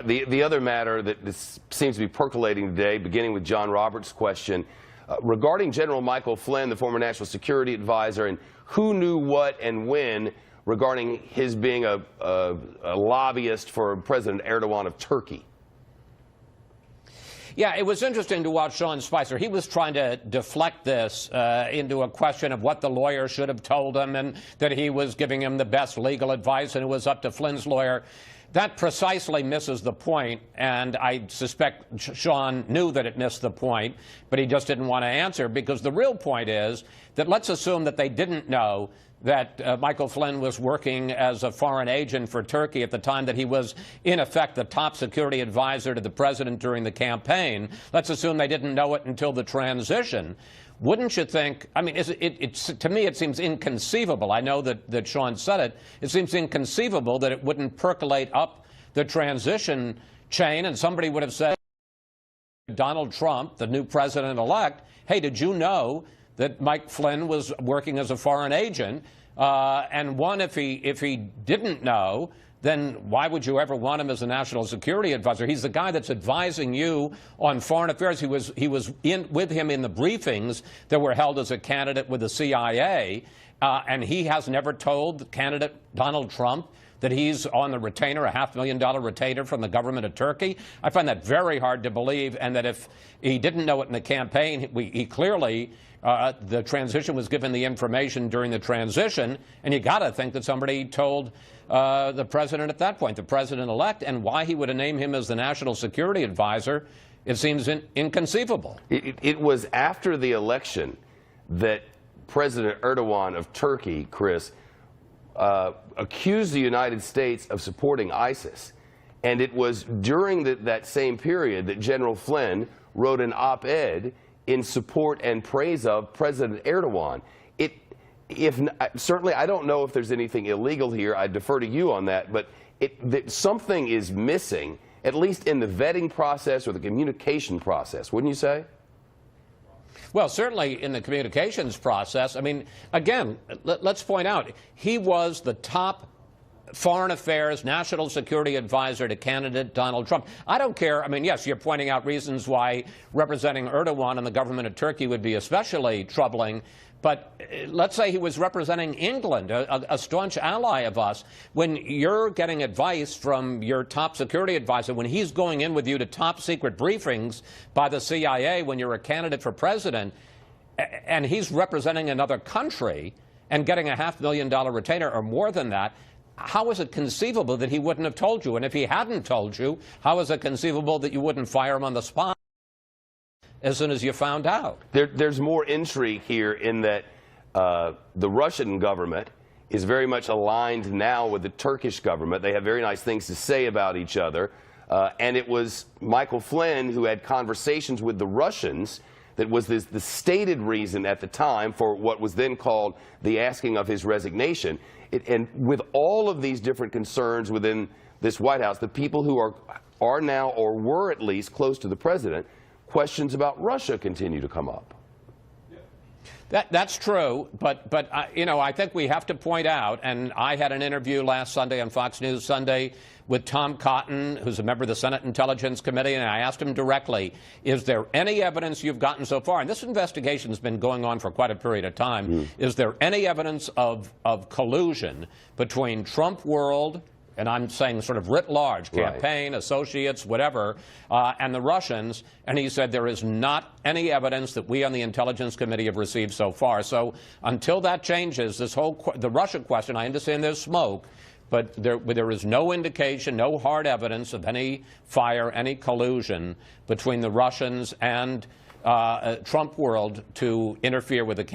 The other matter that seems to be percolating today, beginning with John Roberts' question, regarding General Michael Flynn, the former national security advisor, and who knew what and when regarding his being a lobbyist for President Erdogan of Turkey. Yeah, it was interesting to watch Sean Spicer. He was trying to deflect this into a question of what the lawyer should have told him and that he was giving him the best legal advice and it was up to Flynn's lawyer. That precisely misses the point, and I suspect Sean knew that it missed the point, but he just didn't want to answer, because the real point is that let's assume that they didn't know that Michael Flynn was working as a foreign agent for Turkey at the time that he was, in effect, the top security advisor to the president during the campaign. Let's assume they didn't know it until the transition. Wouldn't you think, I mean, to me it seems inconceivable. I know that Sean said it. It seems inconceivable that it wouldn't percolate up the transition chain and somebody would have said, Donald Trump, the new president-elect, hey, did you know that Mike Flynn was working as a foreign agent? And one, if he didn't know, then why would you ever want him as a national security advisor? He's the guy that's advising you on foreign affairs. He was with him in the briefings that were held as a candidate with the CIA, and he has never told candidate Donald Trump that he's on the retainer, a $500,000 retainer from the government of Turkey. I find that very hard to believe, and that if he didn't know it in the campaign, he clearly, the transition was given the information during the transition, and you got to think that somebody told the president at that point, the president-elect, and why he would have named him as the national security advisor, it seems inconceivable. It was after the election that President Erdogan of Turkey, Chris, accused the United States of supporting ISIS. And it was during that same period that General Flynn wrote an op-ed in support and praise of President Erdogan. Certainly, I don't know if there's anything illegal here. I defer to you on that. But something is missing, at least in the vetting process or the communication process, wouldn't you say? Well, certainly in the communications process. I mean, again, let's point out, he was the top foreign affairs, national security advisor to candidate Donald Trump. I don't care. I mean, yes, you're pointing out reasons why representing Erdogan and the government of Turkey would be especially troubling. But let's say he was representing England, a staunch ally of us. When you're getting advice from your top security advisor, when he's going in with you to top secret briefings by the CIA when you're a candidate for president, and he's representing another country and getting a $500,000 retainer or more than that, how is it conceivable that he wouldn't have told you? And if he hadn't told you, how is it conceivable that you wouldn't fire him on the spot as soon as you found out? There's more intrigue here in that the Russian government is very much aligned now with the Turkish government. They have very nice things to say about each other. And it was Michael Flynn who had conversations with the Russians that was the stated reason at the time for what was then called the asking of his resignation. And with all of these different concerns within this White House, the people who are now, or were at least, close to the president, questions about Russia continue to come up. That's true, but you know, I think we have to point out, and I had an interview last Sunday on Fox News Sunday with Tom Cotton, who's a member of the Senate Intelligence Committee, and I asked him directly, is there any evidence you've gotten so far, and this investigation has been going on for quite a period of time, is there any evidence of collusion between Trump world, and I'm saying sort of writ large, campaign, associates, whatever, and the Russians? And he said there is not any evidence that we on the Intelligence Committee have received so far. So until that changes, the Russia question, I understand there's smoke, but there is no indication, no hard evidence of any fire, any collusion between the Russians and Trump world to interfere with the campaign.